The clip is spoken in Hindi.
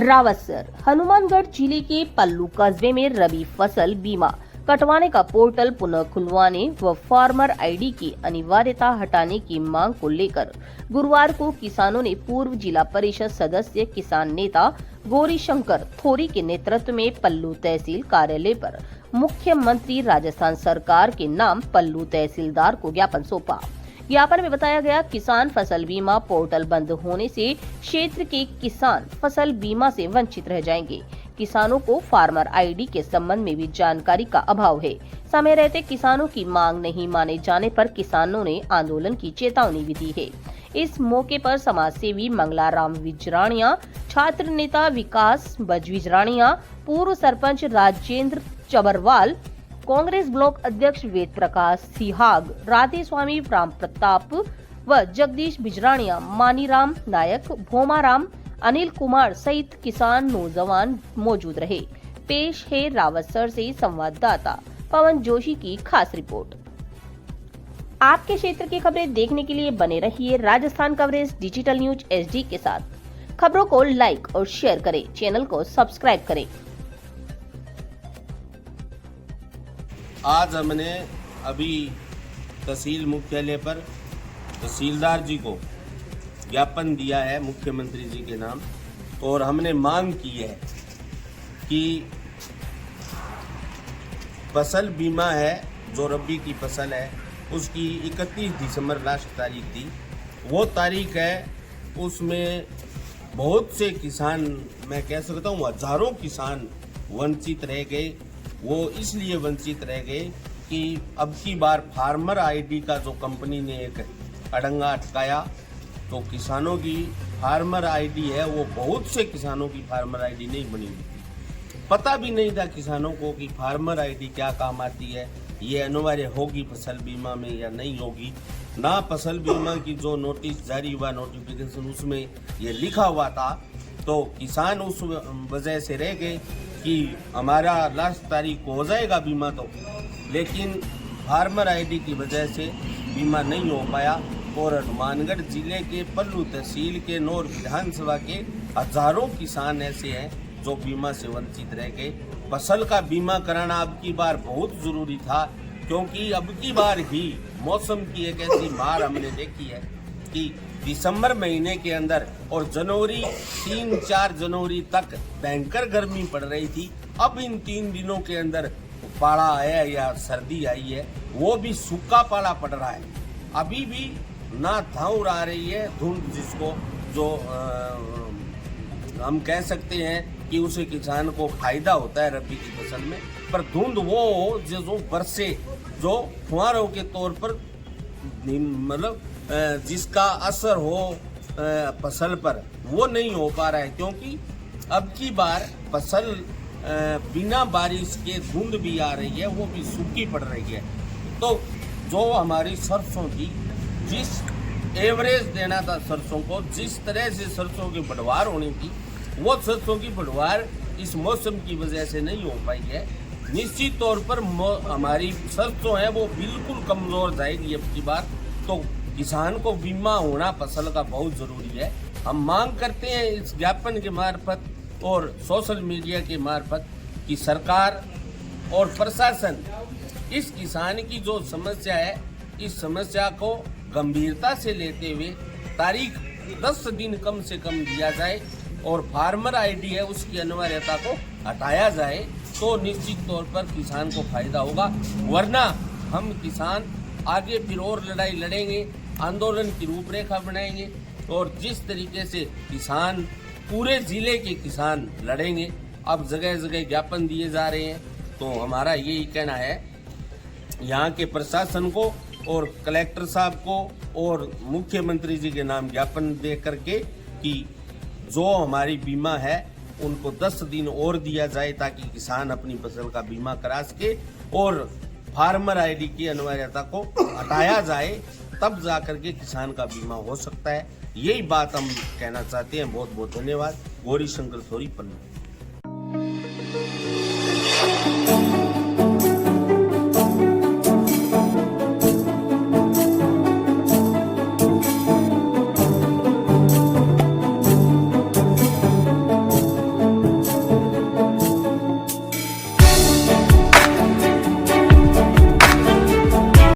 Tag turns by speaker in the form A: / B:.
A: रावतसर हनुमानगढ़ जिले के पल्लू कस्बे में रबी फसल बीमा कटवाने का पोर्टल पुनः खुलवाने व फार्मर आईडी की अनिवार्यता हटाने की मांग को लेकर गुरुवार को किसानों ने पूर्व जिला परिषद सदस्य किसान नेता गौरीशंकर थोरी के नेतृत्व में पल्लू तहसील कार्यालय पर मुख्यमंत्री राजस्थान सरकार के नाम पल्लू तहसीलदार को ज्ञापन सौंपा। ज्ञापन में बताया गया, किसान फसल बीमा पोर्टल बंद होने से क्षेत्र के किसान फसल बीमा से वंचित रह जाएंगे। किसानों को फार्मर आईडी के संबंध में भी जानकारी का अभाव है। समय रहते किसानों की मांग नहीं माने जाने पर किसानों ने आंदोलन की चेतावनी भी दी है। इस मौके पर समाज सेवी मंगलाराम विजराणिया, छात्र नेता विकास बज विजराणिया, पूर्व सरपंच राजेंद्र चबरवाल, कांग्रेस ब्लॉक अध्यक्ष वेद प्रकाश सिहाग, राधे स्वामी राम प्रताप व जगदीश बिजराणिया, मानीराम नायक, भोमाराम, अनिल कुमार सहित किसान नौजवान मौजूद रहे। पेश है रावतसर से संवाददाता पवन जोशी की खास रिपोर्ट। आपके क्षेत्र की खबरें देखने के लिए बने रहिए Rajasthan coverage digital news HD के साथ। खबरों को लाइक और शेयर करें, चैनल को सब्सक्राइब करें।
B: आज हमने अभी तहसील मुख्यालय पर तहसीलदार जी को ज्ञापन दिया है मुख्यमंत्री जी के नाम, और हमने मांग की है कि फसल बीमा है जो रबी की फसल है उसकी 31 दिसंबर लास्ट तारीख थी। वो तारीख है, उसमें बहुत से किसान, मैं कह सकता हूँ हजारों किसान वंचित रह गए। वो इसलिए वंचित रह गए कि अब की बार फार्मर आईडी का जो कंपनी ने एक अड़ंगा अटकाया, तो किसानों की फार्मर आईडी है वो बहुत से किसानों की फार्मर आईडी नहीं बनी हुई थी। पता भी नहीं था किसानों को कि फार्मर आईडी क्या काम आती है, ये अनिवार्य होगी फसल बीमा में या नहीं होगी। ना फसल बीमा की जो नोटिस जारी हुआ, नोटिफिकेशन, उसमें ये लिखा हुआ था, तो किसान उस वजह से रह गए कि हमारा लास्ट तारीख को हो जाएगा बीमा, तो लेकिन फार्मर आईडी की वजह से बीमा नहीं हो पाया। और हनुमानगढ़ जिले के पल्लू तहसील के नौर विधानसभा के हजारों किसान ऐसे हैं जो बीमा से वंचित रह गए। फसल का बीमा कराना अब की बार बहुत जरूरी था, क्योंकि अब की बार ही मौसम की एक ऐसी मार हमने देखी है कि दिसंबर महीने के अंदर और जनवरी 3-4 जनवरी तक भयंकर गर्मी पड़ रही थी। अब इन 3 दिनों के अंदर पाला आया या सर्दी आई है, वो भी सूखा पाला पड़ रहा है। अभी भी ना धाउर आ रही है धुंध, जिसको जो हम कह सकते हैं कि उसे किसान को फायदा होता है रबी की फसल में, पर धुंध वो हो जो बरसे, जो फुहारों के तौर पर मतलब जिसका असर हो फसल पर, वो नहीं हो पा रहा है। क्योंकि अब की बार फसल बिना बारिश के धुंध भी आ रही है, वो भी सूखी पड़ रही है। तो जो हमारी सरसों की जिस एवरेज देना था सरसों को, जिस तरह से सरसों की बढ़वार होनी थी, वो सरसों की बढ़वार इस मौसम की वजह से नहीं हो पाई है। निश्चित तौर पर हमारी सरसों है वो बिल्कुल कमजोर जाएगी अब की बार। तो किसान को बीमा होना फसल का बहुत जरूरी है। हम मांग करते हैं इस ज्ञापन के मार्फत और सोशल मीडिया के मार्फत कि सरकार और प्रशासन इस किसान की जो समस्या है, इस समस्या को गंभीरता से लेते हुए तारीख 10 दिन कम से कम दिया जाए और फार्मर आईडी है उसकी अनिवार्यता को हटाया जाए, तो निश्चित तौर पर किसान को फायदा होगा। वरना हम किसान आगे फिर और लड़ाई लड़ेंगे, आंदोलन की रूपरेखा बनाएंगे, और जिस तरीके से किसान पूरे जिले के किसान लड़ेंगे। अब जगह जगह ज्ञापन दिए जा रहे हैं, तो हमारा यही कहना है यहाँ के प्रशासन को और कलेक्टर साहब को और मुख्यमंत्री जी के नाम ज्ञापन दे करके कि जो हमारी बीमा है उनको 10 दिन और दिया जाए, ताकि किसान अपनी फसल का बीमा करा सके और फार्मर आईडी की अनिवार्यता को हटाया जाए, तब जाकर के किसान का बीमा हो सकता है। यही बात हम कहना चाहते हैं। बहुत बहुत धन्यवाद। गौरीशंकर थोरी, पल्लू।